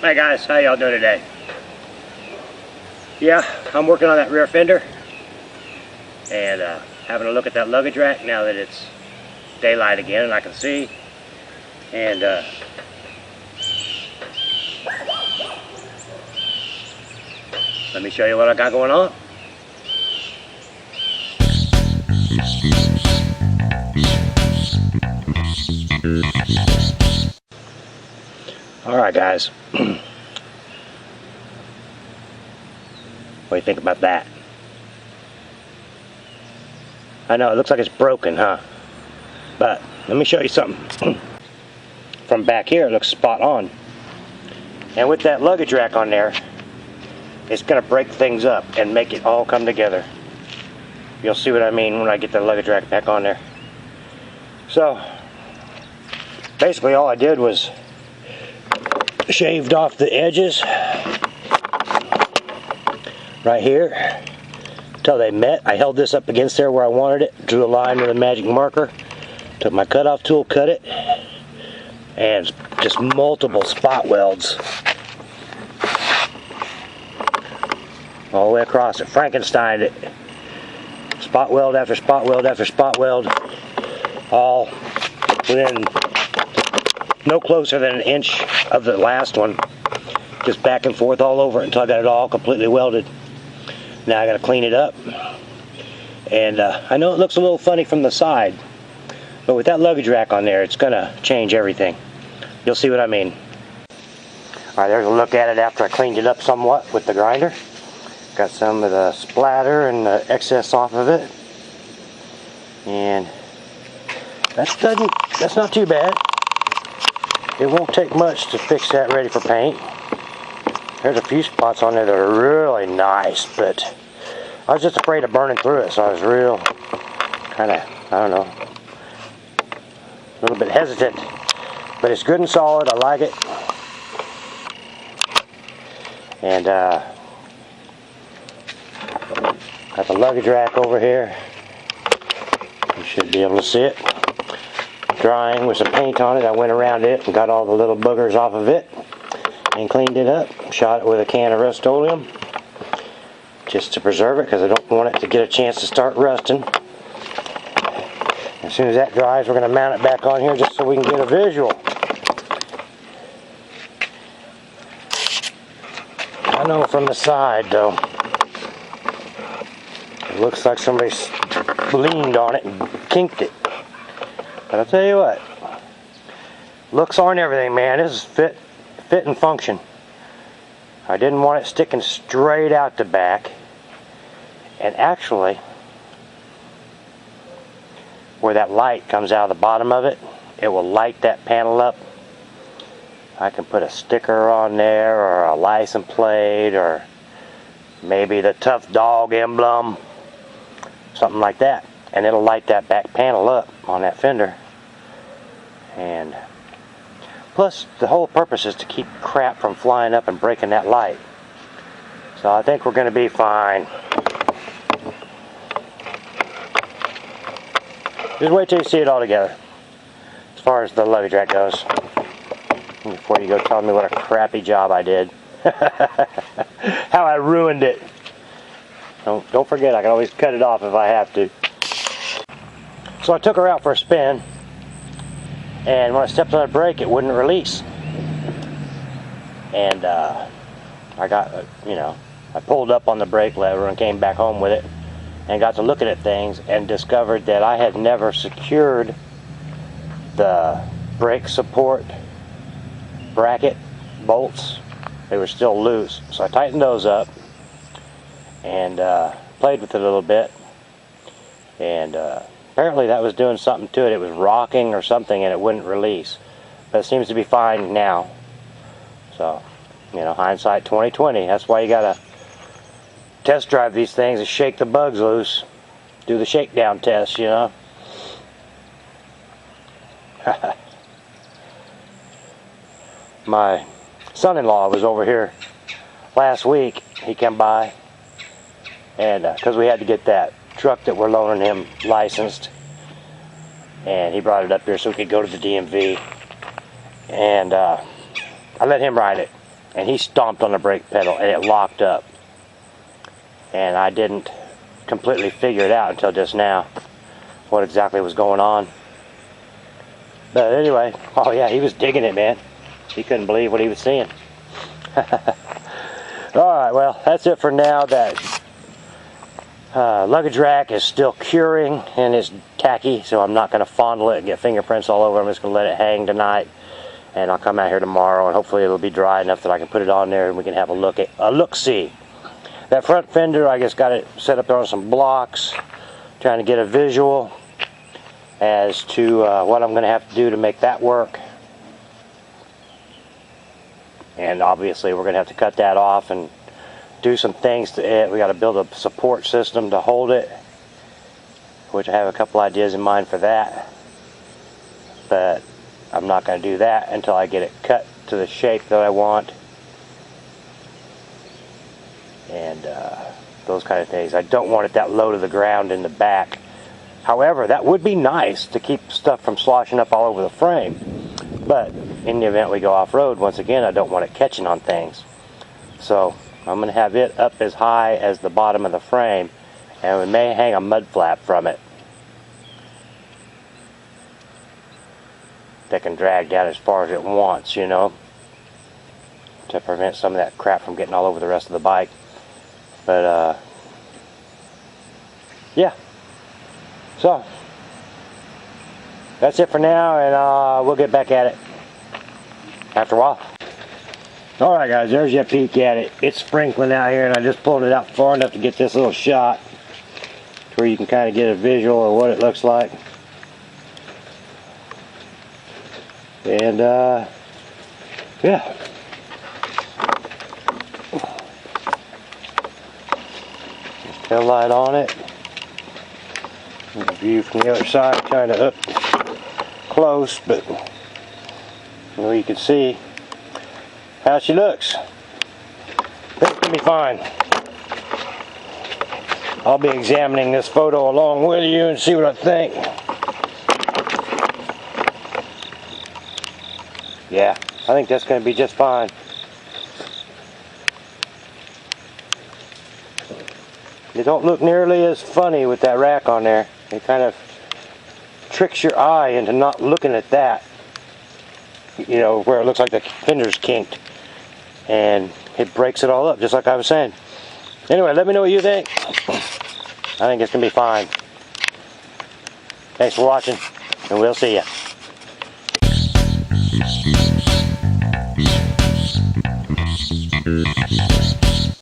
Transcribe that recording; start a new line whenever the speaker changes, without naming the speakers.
Hi guys, how y'all doing today? Yeah, I'm working on that rear fender and having a look at that luggage rack now that it's daylight again and I can see. And let me show you what I got going on. Alright guys, what do you think about that? I know it looks like it's broken, huh? But let me show you something. From back here it looks spot on. And with that luggage rack on there, it's going to break things up and make it all come together. You'll see what I mean when I get the luggage rack back on there. So, basically all I did was shaved off the edges right here until they met. I held this up against there where I wanted it, drew a line with a magic marker, took my cutoff tool, cut it, and just multiple spot welds all the way across it. Frankensteined it. Spot weld after spot weld after spot weld, all within no closer than an inch of the last one. Just back and forth all over it until I got it all completely welded. Now I got to clean it up. And I know it looks a little funny from the side, but with that luggage rack on there, it's going to change everything. You'll see what I mean. Alright, there's a look at it after I cleaned it up somewhat with the grinder. Got some of the splatter and the excess off of it. And that's not too bad. It won't take much to fix that ready for paint. There's a few spots on there that are really nice, but I was just afraid of burning through it, so I was real kind of, I don't know, a little bit hesitant. But it's good and solid. I like it. And got the luggage rack over here. You should be able to see it. Drying with some paint on it. I went around it and got all the little boogers off of it and cleaned it up. Shot it with a can of Rust-Oleum just to preserve it because I don't want it to get a chance to start rusting. As soon as that dries, we're going to mount it back on here just so we can get a visual. I know from the side though, it looks like somebody leaned on it and kinked it. But I'll tell you what, looks aren't everything, man. This is fit and function. I didn't want it sticking straight out the back. And actually, where that light comes out of the bottom of it, it will light that panel up. I can put a sticker on there, or a license plate, or maybe the Tufdog emblem, something like that. And it'll light that back panel up on that fender. And plus, the whole purpose is to keep crap from flying up and breaking that light. So I think we're going to be fine. Just wait till you see it all together, as far as the luggage rack goes, before you go telling me what a crappy job I did. How I ruined it. Don't forget, I can always cut it off if I have to. So I took her out for a spin, and when I stepped on the brake, it wouldn't release. And I got, I pulled up on the brake lever and came back home with it, and got to looking at things and discovered that I had never secured the brake support bracket bolts. They were still loose. So I tightened those up and played with it a little bit. And apparently that was doing something to it. It was rocking or something and it wouldn't release. But it seems to be fine now. So, hindsight 2020. That's why you gotta test drive these things and shake the bugs loose. Do the shakedown test, My son-in-law was over here last week. He came by, and because we had to get that truck that we're loaning him licensed, and he brought it up here so we could go to the DMV, and I let him ride it, and he stomped on the brake pedal and it locked up. And I didn't completely figure it out until just now, what exactly was going on. But anyway, oh yeah, he was digging it, man. He couldn't believe what he was seeing. Alright, well, that's it for now. That luggage rack is still curing and it's tacky, so I'm not going to fondle it and get fingerprints all over. I'm just going to let it hang tonight, and I'll come out here tomorrow and hopefully it'll be dry enough that I can put it on there and we can have a look-see. That front fender, I just got it set up there on some blocks, trying to get a visual as to what I'm going to have to do to make that work. And obviously we're going to have to cut that off and do some things to it. We got to build a support system to hold it, which I have a couple ideas in mind for that. But I'm not going to do that until I get it cut to the shape that I want. And those kind of things. I don't want it that low to the ground in the back. However, that would be nice to keep stuff from sloshing up all over the frame. But in the event we go off-road, once again, I don't want it catching on things. So I'm going to have it up as high as the bottom of the frame, and we may hang a mud flap from it that can drag down as far as it wants, you know, to prevent some of that crap from getting all over the rest of the bike. But yeah, so that's it for now, and we'll get back at it after a while. Alright guys, there's your peek at it. It's sprinkling out here, and I just pulled it out far enough to get this little shot to where you can kind of get a visual of what it looks like. And yeah, tail light on it. View from the other side, kind of up close, but you know, you can see how she looks. I think it's gonna be fine. I'll be examining this photo along with you and see what I think. Yeah, I think that's gonna be just fine. It don't look nearly as funny with that rack on there. It kind of tricks your eye into not looking at that, you know, where it looks like the fender's kinked, and it breaks it all up, just like I was saying. Anyway, let me know what you think. I think it's gonna be fine. Thanks for watching, and we'll see ya.